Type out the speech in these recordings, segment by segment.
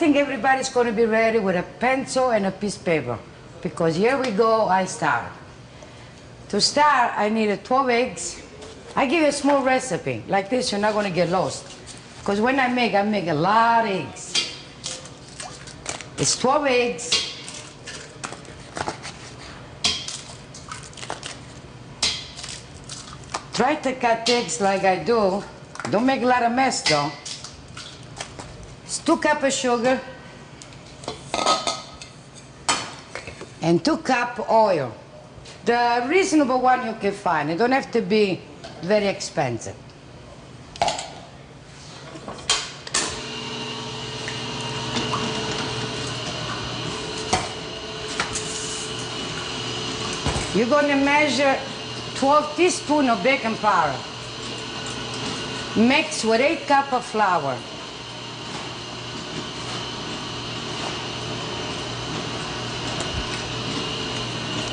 think everybody's going to be ready with a pencil and a piece of paper, because here we go, I start. To start, I needed 12 eggs. I give you a small recipe. Like this, you're not going to get lost. Because when I make a lot of eggs. It's 12 eggs. Try to cut eggs like I do. Don't make a lot of mess, though. It's 2 cups of sugar and 2 cups oil. The reasonable one you can find. It don't have to be very expensive. You're going to measure 12 teaspoons of baking powder. Mix with 8 cups of flour.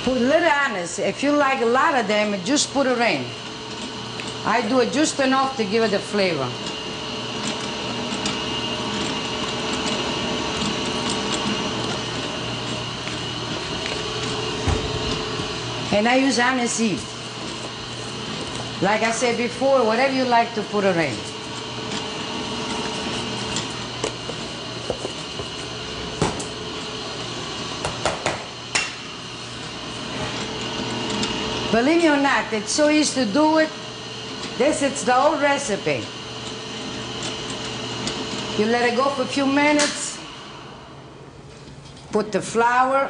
Put a little anise. If you like a lot of them, just put it in. I do it just enough to give it the flavor. And I use anise seed. Like I said before, whatever you like to put it in. Believe me or not, it's so easy to do it. This is the old recipe. You let it go for a few minutes. Put the flour.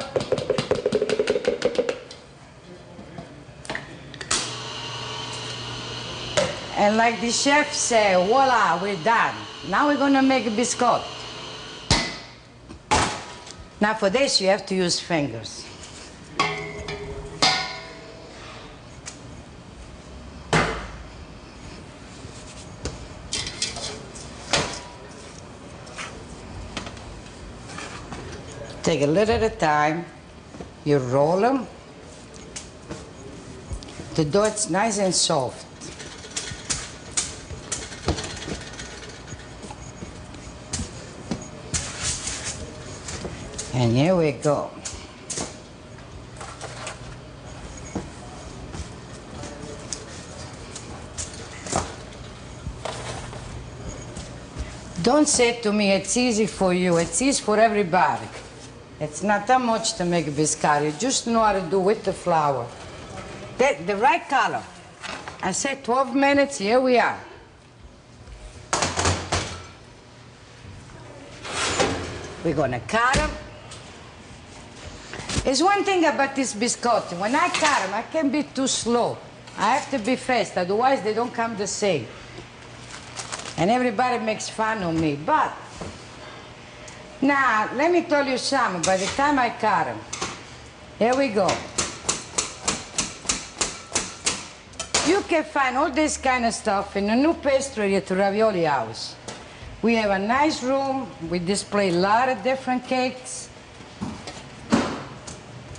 And like the chef said, voila, we're done. Now we're gonna make a biscotti. Now for this, you have to use fingers. Take a little at a time, you roll them. The dough is nice and soft. And here we go. Don't say to me, it's easy for you. It's easy for everybody. It's not that much to make a biscotti. You just know how to do with the flour. The right color. I said 12 minutes, here we are. We're gonna cut them. There's one thing about this biscotti. When I cut them, I can't be too slow. I have to be fast, otherwise they don't come the same. And everybody makes fun of me, but now, let me tell you something. By the time I cut them, here we go. You can find all this kind of stuff in a new pastry at the Ravioli house. We have a nice room. We display a lot of different cakes.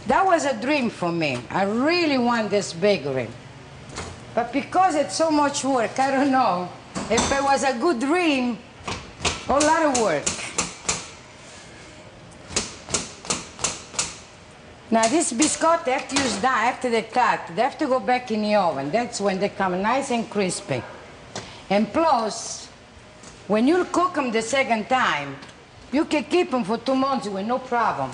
That was a dream for me. I really want this bakery. But because it's so much work, I don't know. If it was a good dream, a lot of work. Now this biscotti, they have to use that after they cut. They have to go back in the oven. That's when they come nice and crispy. And plus, when you cook them the second time, you can keep them for 2 months with no problem.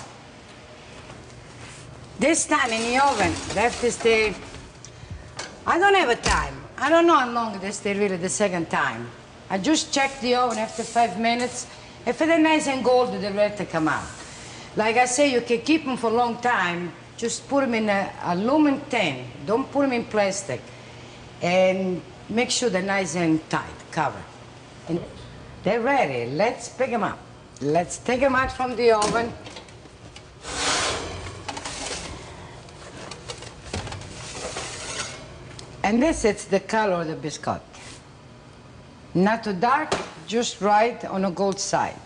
This time in the oven, they have to stay, I don't have a time. I don't know how long they stay really the second time. I just check the oven after 5 minutes. If they're nice and golden, they're ready to come out. Like I say, you can keep them for a long time. Just put them in an aluminum tin. Don't put them in plastic. And make sure they're nice and tight, covered. And they're ready. Let's pick them up. Let's take them out from the oven. And this is the color of the biscotti. Not too dark, just right on the gold side.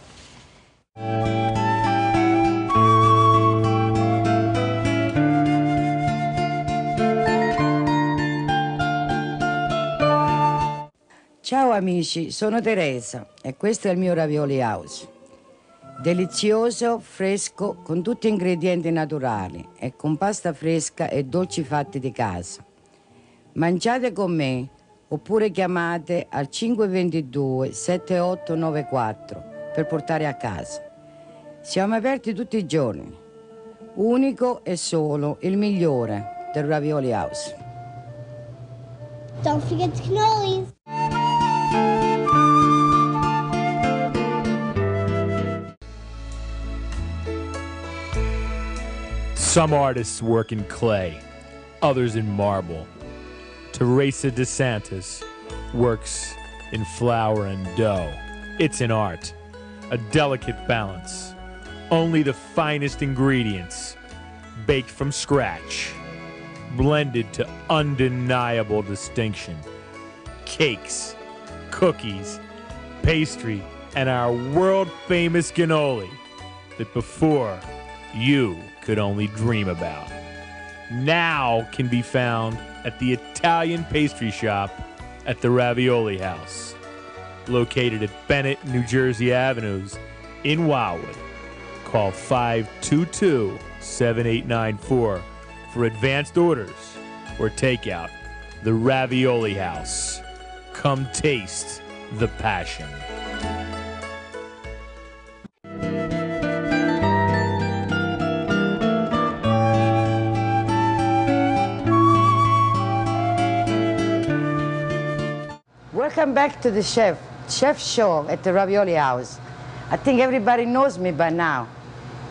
Ciao amici, sono Teresa e questo è il mio Ravioli House. Delizioso, fresco, con tutti ingredienti naturali e con pasta fresca e dolci fatti di casa. Mangiate con me oppure chiamate al 522 7894 per portare a casa. Siamo aperti tutti i giorni. Unico e solo il migliore del Ravioli House. Don't forget the cannolis. Some artists work in clay, others in marble. Teresa DeSanctis works in flour and dough. It's an art, a delicate balance. Only the finest ingredients, baked from scratch, blended to undeniable distinction. Cakes, cookies, pastry, and our world-famous cannoli that before you could only dream about. Now can be found at the Italian pastry shop at the Ravioli House, located at Bennett, New Jersey Avenues in Wildwood. Call 522-7894 for advanced orders or takeout. The Ravioli House. Come taste the passion. Welcome back to the chef show at the Ravioli House. I think everybody knows me by now.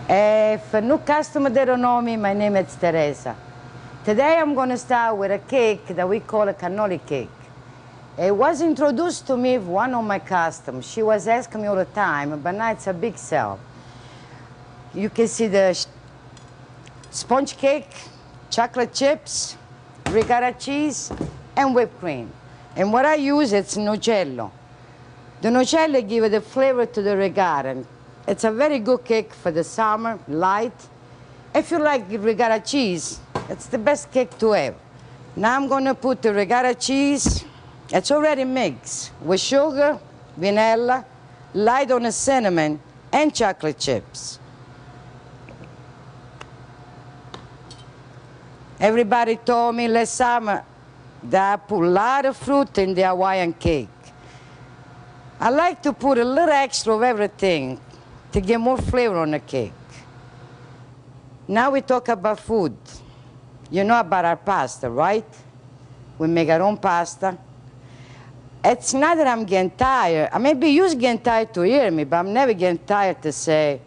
If a new customer they don't know me, my name is Teresa. Today I'm going to start with a cake that we call a cannoli cake. It was introduced to me by one of my customers. She was asking me all the time, but now it's a big sell. You can see the sponge cake, chocolate chips, ricotta cheese, and whipped cream. And what I use, it's nocello. The nocello gives the flavor to the ricotta. It's a very good cake for the summer, light. If you like ricotta cheese, it's the best cake to have. Now I'm going to put the ricotta cheese. It's already mixed with sugar, vanilla, light on the cinnamon, and chocolate chips. Everybody told me last summer that I put a lot of fruit in the Hawaiian cake. I like to put a little extra of everything to get more flavor on the cake. Now we talk about food. You know about our pasta, right? We make our own pasta. It's not that I'm getting tired. I maybe you're getting tired to hear me, but I'm never getting tired to say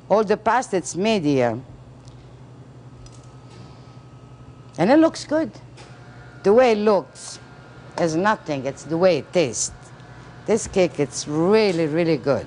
all the pasta it's made here. And it looks good. The way it looks is nothing. It's the way it tastes. This cake, it's really, really good.